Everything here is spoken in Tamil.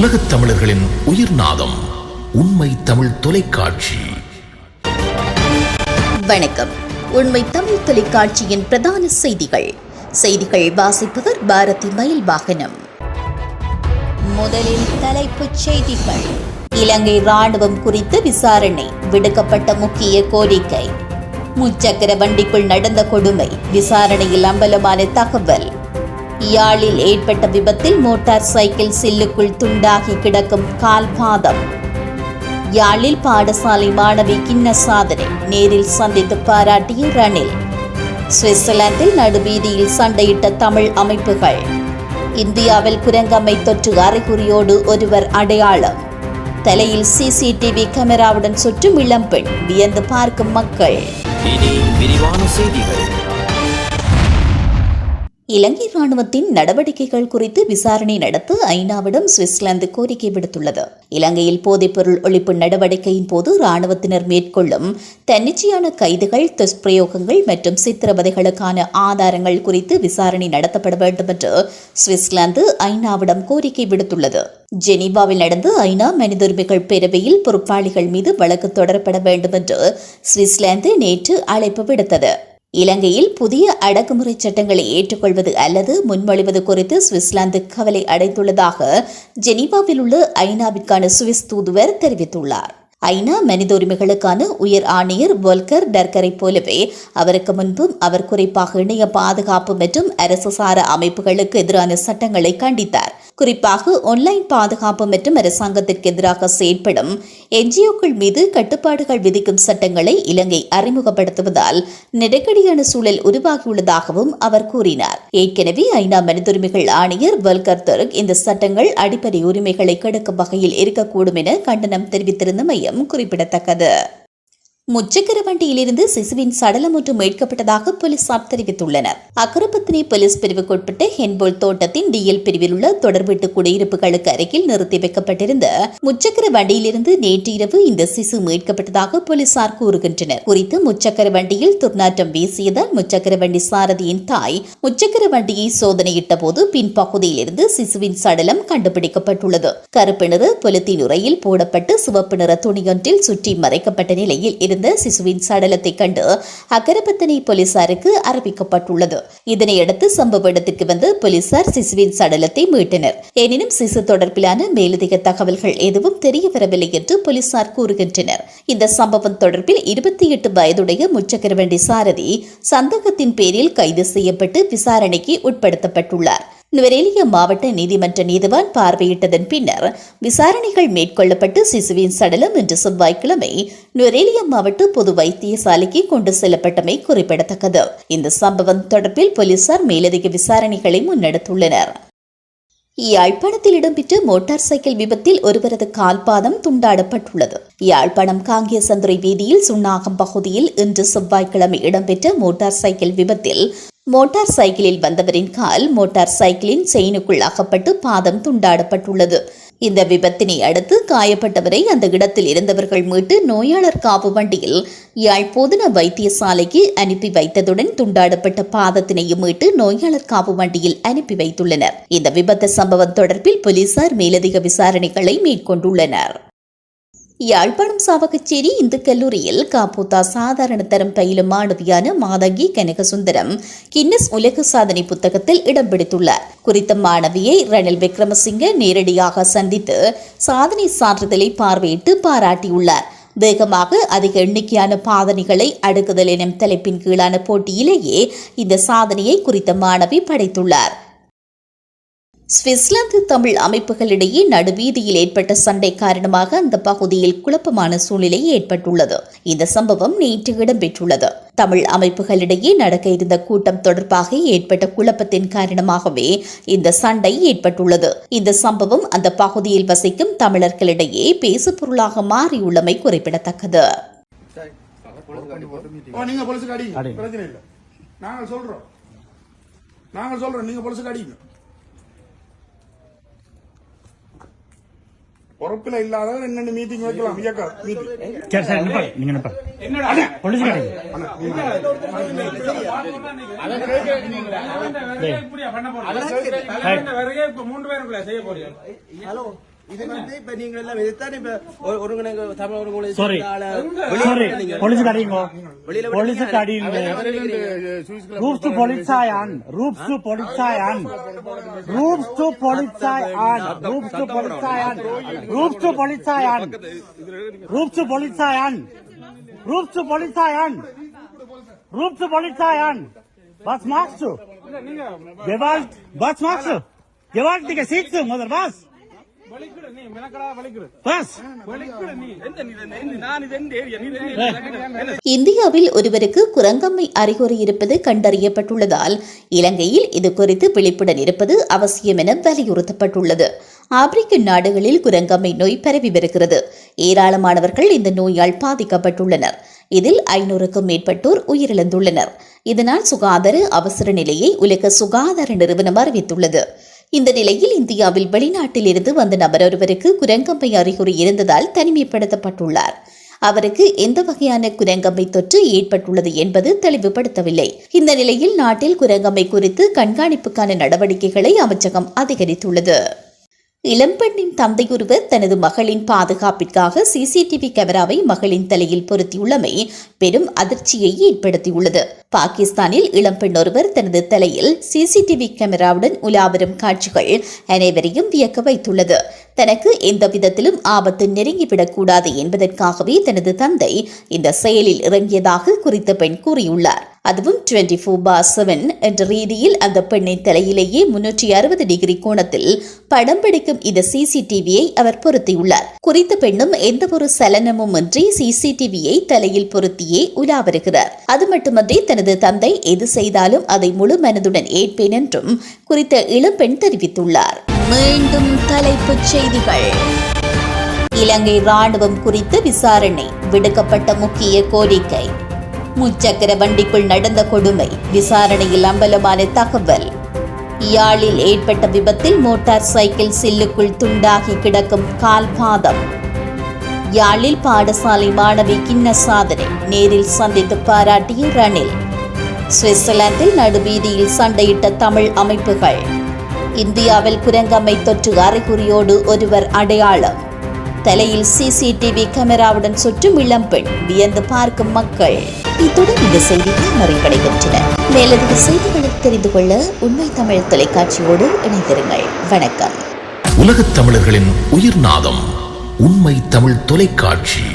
உலகத் தமிழர்களின் உயிர்நாதம் உண்மை தமிழ் தொலைக்காட்சி. வணக்கம். உண்மை தமிழ் தொலைக்காட்சியின் பிரதான செய்திகள் வாசிப்பவர் பாரதி மயில் வாகனம். முதலில் தலைப்புச் செய்திகள். இலங்கை ராணுவம் குறித்து விசாரணை, விடுக்கப்பட்ட முக்கிய கோரிக்கை. முச்சக்கர வண்டிக்குள் நடந்த கொடுமை, விசாரணையில் அம்பலமான தகவல். யாழில் ஏற்பட்ட விபத்தில் மோட்டார் சைக்கிள் சில்லுக்குள் துண்டாகி கிடக்கும் கால்பாதம். யாழில் பாடசாலை மாணவி கிண்ண சாதனை, நேரில் சந்தித்து பாராட்டிய ரணில். சுவிட்சர்லாந்தில் நடுவீதியில் சண்டையிட்ட தமிழ் அமைப்புகள். இந்தியாவில் குரங்கம்மை தொற்று அறிகுறியோடு ஒருவர் அடையாளம். தலையில் சிசிடிவி கேமராவுடன் சுற்றும் இளம்பெண், வியந்து பார்க்கும் மக்கள். இனி விரிவான செய்திகள். இலங்கை ராணுவத்தின் நடவடிக்கைகள் குறித்து விசாரணை நடத்த ஐநாவிடம் சுவிட்சர்லாந்து கோரிக்கை விடுத்துள்ளது. இலங்கையில் போதைப்பொருள் ஒழிப்பு நடவடிக்கையின் போது ராணுவத்தினர் மேற்கொள்ளும் தன்னிச்சையான கைதுகள், துஷ்பிரயோகங்கள் மற்றும் சித்திரவதைகளுக்கான ஆதாரங்கள் குறித்து விசாரணை நடத்தப்பட வேண்டும் என்று சுவிட்சர்லாந்து ஐநாவிடம் கோரிக்கை விடுத்துள்ளது. ஜெனீவாவில் நடந்த ஐநா மனித உரிமைகள் பேரவையில் பொறுப்பாளிகள் மீது வழக்கு தொடரப்பட வேண்டும் என்று சுவிட்சர்லாந்து நேற்று அழைப்பு விடுத்தது. இலங்கையில் புதிய அடக்குமுறை சட்டங்களை ஏற்றுக்கொள்வது அல்லது முன்மொழிவது குறித்து சுவிட்சர்லாந்து கவலை அடைந்துள்ளதாக ஜெனீவாவில் உள்ள ஐநாவிற்கான சுவிஸ் தூதுவர் தெரிவித்துள்ளார். ஐநா மனித உரிமைகளுக்கான உயர் ஆணையர் வோல்கர் டர்கரை போலவே அவருக்கு முன்பும் அவர் குறிப்பாக இணைய பாதுகாப்பு மற்றும் அரசு சார அமைப்புகளுக்கு எதிரான சட்டங்களை கண்டித்தார். குறிப்பாக ஆன்லைன் பாதுகாப்பு மற்றும் அரசாங்கத்திற்கு எதிராக செயல்படும் என்ஜிஓக்கள் மீது கட்டுப்பாடுகள் விதிக்கும் சட்டங்களை இலங்கை அறிமுகப்படுத்துவதால் நெருக்கடியான சூழல் உருவாகியுள்ளதாகவும் அவர் கூறினார். ஏற்கனவே ஐநா மனித உரிமைகள் ஆணையர் வோல்கர் டர்க் இந்த சட்டங்கள் அடிப்படை உரிமைகளை கெடுக்கும் வகையில் இருக்கக்கூடும் என கண்டனம் தெரிவித்திருந்தமையும் குறிப்பிடத்தக்கது. முச்சக்கர வண்டியிலிருந்து சிசுவின் சடலம் ஒன்று மீட்கப்பட்டதாக போலீசார் தெரிவித்துள்ளனர். அக்கரப்பத்தினை போலீஸ் பிரிவுக்குட்பட்ட ஹென்போல் தோட்டத்தின் டிஎல் பிரிவில் உள்ள தொடர் வீட்டு குடியிருப்புகளுக்கு அருகில் நிறுத்தி வைக்கப்பட்டிருந்த முச்சக்கர வண்டியிலிருந்து நேற்று இரவு இந்த சிசு மீட்கப்பட்டதாக போலீசார் கூறுகின்றனர். குறித்து முச்சக்கர வண்டியில் துர்நாற்றம் வீசியதால் முச்சக்கர வண்டி சாரதியின் தாய் முச்சக்கர வண்டியை சோதனையிட்ட போது பின்பகுதியில் இருந்து சிசுவின் சடலம் கண்டுபிடிக்கப்பட்டுள்ளது. கருப்பு நிற பொலித்தீன் உரையில் போடப்பட்டு சிவப்பு நிற துணியொன்றில் சுற்றி மறைக்கப்பட்ட நிலையில் இருந்த சிசுவின் சடலத்தை கண்டு அக்கரப்பத்தனை போலீசாருக்கு அறிவிக்கப்பட்டுள்ளது. இதனையடுத்து சம்பவ இடத்திற்கு வந்து போலீசார் சிசுவின் சடலத்தை மீட்டனர். எனினும் சிசு தொடர்பிலான மேலதிக தகவல்கள் எதுவும் தெரியவரவில்லை என்று போலீசார் கூறுகின்றனர். இந்த சம்பவம் தொடர்பில் 28 வயதுடைய முச்சக்கர வண்டி சாரதி சந்தேகத்தின் பேரில் கைது செய்யப்பட்டு விசாரணைக்கு உட்படுத்தப்பட்டுள்ளார். நுவரெலியா மாவட்ட நீதிமன்ற நீதிவான் பார்வையிட்டதன் பின்னர் விசாரணைகள் மேற்கொள்ளப்பட்டு சிசுவின் சடலம் இன்று செவ்வாய்க்கிழமை நுவரெலியா மாவட்ட பொது வைத்தியசாலைக்கு கொண்டு செல்லப்பட்டமை குறிப்பிடத்தக்கது. இந்த சம்பவம் தொடர்பில் போலீசார் மேலதிக விசாரணைகளை முன்னெடுத்துள்ளனர். யாழ்ப்பாணத்தில் இடம்பெற்ற மோட்டார் சைக்கிள் விபத்தில் ஒருவரது கால்பாதம் துண்டாடப்பட்டுள்ளது. யாழ்ப்பாணம் காங்கேசந்துறை வீதியில் சுண்ணாகம் பகுதியில் இன்று செவ்வாய்க்கிழமை இடம்பெற்ற மோட்டார் சைக்கிள் விபத்தில் மோட்டார் சைக்கிளில் வந்தவரின் கால் மோட்டார் சைக்கிளின் செயினுக்குள் அகப்பட்டு பாதம் துண்டாடப்பட்டுள்ளது. இந்த விபத்தினை அடுத்து காயப்பட்டவரை அந்த இடத்தில் இருந்தவர்கள் மீட்டு நோயாளர் காப்பு வண்டியில் யாழ் போதனா வைத்தியசாலைக்கு அனுப்பி வைத்ததுடன் துண்டாடப்பட்ட பாதத்தினையும் மீட்டு நோயாளர் காப்பு வண்டியில் அனுப்பி வைத்துள்ளனர். இந்த விபத்து சம்பவம் தொடர்பில் போலீசார் மேலதிக விசாரணைகளை மேற்கொண்டுள்ளனர். யாழ்ப்பாணம் சாவகச்சேரி இந்து கல்லூரியில் காப்போத்தா சாதாரண தரம் பயிலும் மாணவியான மாதங்கி கனகசுந்தரம் கின்னஸ் உலக சாதனை புத்தகத்தில் இடம் பிடித்துள்ளார். குறித்த மாணவியை ரணில் விக்ரமசிங்க நேரடியாக சந்தித்து சாதனை சான்றிதழை பார்வையிட்டு பாராட்டியுள்ளார். வேகமாக அதிக எண்ணிக்கையான பாதனைகளை அடுக்குதல் எனும் தலைப்பின் கீழான போட்டியிலேயே இந்த சாதனையை குறித்த மாணவி படைத்துள்ளார். சுவிட்சர்லாந்து தமிழ் அமைப்புகளிடையே நடுவீதியில் ஏற்பட்ட சண்டை காரணமாக அந்த பகுதியில் குழப்பமான சூழ்நிலை ஏற்பட்டுள்ளது. இந்த சம்பவம் நேற்று இடம்பெற்றுள்ளது. தமிழ் அமைப்புகளிடையே நடக்க இருந்த கூட்டம் தொடர்பாக ஏற்பட்ட குழப்பத்தின் காரணமாகவே இந்த சண்டை ஏற்பட்டுள்ளது. இந்த சம்பவம் அந்த பகுதியில் வசிக்கும் தமிழர்களிடையே பேசுபொருளாக மாறியுள்ளமை குறிப்பிடத்தக்கது. பொறுப்பில் இல்லாதவர் என்னென்ன மீட்டிங் வைக்கலாம் இது வந்து இப்ப நீங்க எல்லாம் இதுதான் இப்ப ஒருங்கிணைங்க Tamil ஒருங்கிணை Sorry. Polisi kadiingo. Polisi kadiingo. Rules to Polizeian. Rules to Polizeian. Rules to Polizeian. Rules to Polizeian. Rules to Polizeian. Rules to Polizeian. Rules to Polizeian. Rules to Polizeian. Was machst du? Gewalt. Was machst du? Gewaltige Sitzung, oder was? Was? இந்தியாவில் ஒருவருக்கு குரங்கம்மை அறிகுறி இருப்பது கண்டறியப்பட்டுள்ளதால் இலங்கையில் இது குறித்து விழிப்புடன் இருப்பது அவசியம் என வலியுறுத்தப்பட்டுள்ளது. ஆப்பிரிக்க நாடுகளில் குரங்கம்மை நோய் பரவி வருகிறது. ஏராளமானவர்கள் இந்த நோயால் பாதிக்கப்பட்டுள்ளனர். இதில் 500க்கும் மேற்பட்டோர் உயிரிழந்துள்ளனர். இதனால் சுகாதார அவசர நிலையை உலக சுகாதார நிறுவனம் அறிவித்துள்ளது. இந்த நிலையில் இந்தியாவில் வெளிநாட்டில் இருந்து வந்த நபர் ஒருவருக்கு குரங்கம்மை அறிகுறி இருந்ததால் தனிமைப்படுத்தப்பட்டுள்ளார். அவருக்கு எந்த வகையான குரங்கம்மை தொற்று ஏற்பட்டுள்ளது என்பது தெளிவுபடுத்தவில்லை. இந்த நிலையில் நாட்டில் குரங்கம்மை குறித்து கண்காணிப்புக்கான நடவடிக்கைகளை அமைச்சகம் அதிகரித்துள்ளது. இளம்பெண்ணின் தந்தையொருவர் தனது மகளின் பாதுகாப்பிற்காக சிசிடிவி கேமராவை மகளின் தலையில் பொருத்தியுள்ளமை பெரும் அதிர்ச்சியை ஏற்படுத்தியுள்ளது. பாகிஸ்தானில் இளம்பெண் ஒருவர் தனது தலையில் சிசிடிவி கேமராவுடன் உலாவரும் காட்சிகள் அனைவரையும் வியக்க வைத்துள்ளது. தனக்கு எந்த விதத்திலும் ஆபத்து நெருங்கிவிடக்கூடாது என்பதற்காகவே தனது தந்தை இந்த செயலில் இறங்கியதாக குறித்த பெண் கூறியுள்ளார். அதுவும் 24/7 என்ற ரீதியில் அந்த பெண்ணின் தலையிலேயே 360 டிகிரி கோணத்தில் படம் பிடிக்கும் இந்த சிசிடிவியை அவர் பொருத்தியுள்ளார். குறித்த பெண்ணும் எந்த ஒரு சலனமும் இன்றி சிசிடிவியை தலையில் பொருத்தியே உலா வருகிறார். அது மட்டுமன்றி தனது தந்தை எது செய்தாலும் அதை முழு மனதுடன் ஏற்பேன் என்றும் குறித்த இளம்பெண் தெரிவித்துள்ளார். மீண்டும் தலைப்புச் செய்திகள். இலங்கை ராணுவம் குறித்து விசாரணை, விடுக்கப்பட்ட முக்கிய கோரிக்கை. முச்சக்கர வண்டிக்குள் நடந்த கொடுமை, விசாரணையில் அம்பலமான தகவல். யாழில் ஏற்பட்ட விபத்தில் மோட்டார் சைக்கிள் சில்லுக்குள் துண்டாகி கிடக்கும் கால் பாதம். யாழில் பாடசாலை மாணவி கிண்ண சாதனை, நேரில் சந்தித்து பாராட்டிய ரணில். சுவிட்சர்லாந்தில் நடுவீதியில் சண்டையிட்ட தமிழ் அமைப்புகள். இந்தியாவில் குரங்கம்மை தொற்று அறிகுறியோடு ஒருவர் அடையாளம். தலையில் சிசிடிவி கேமராவுடன் சுற்றும் இளம்பெண், வியந்து பார்க்கும் மக்கள். இத்துடன் இந்த செய்திகள் நிறைவடைகின்றன. மேலதிக செய்திகளை தெரிந்து கொள்ள உண்மை தமிழ் தொலைக்காட்சியோடு இணைந்திருங்கள். வணக்கம். உலகத் தமிழர்களின் உயிர்நாதம் உண்மை தமிழ் தொலைக்காட்சி.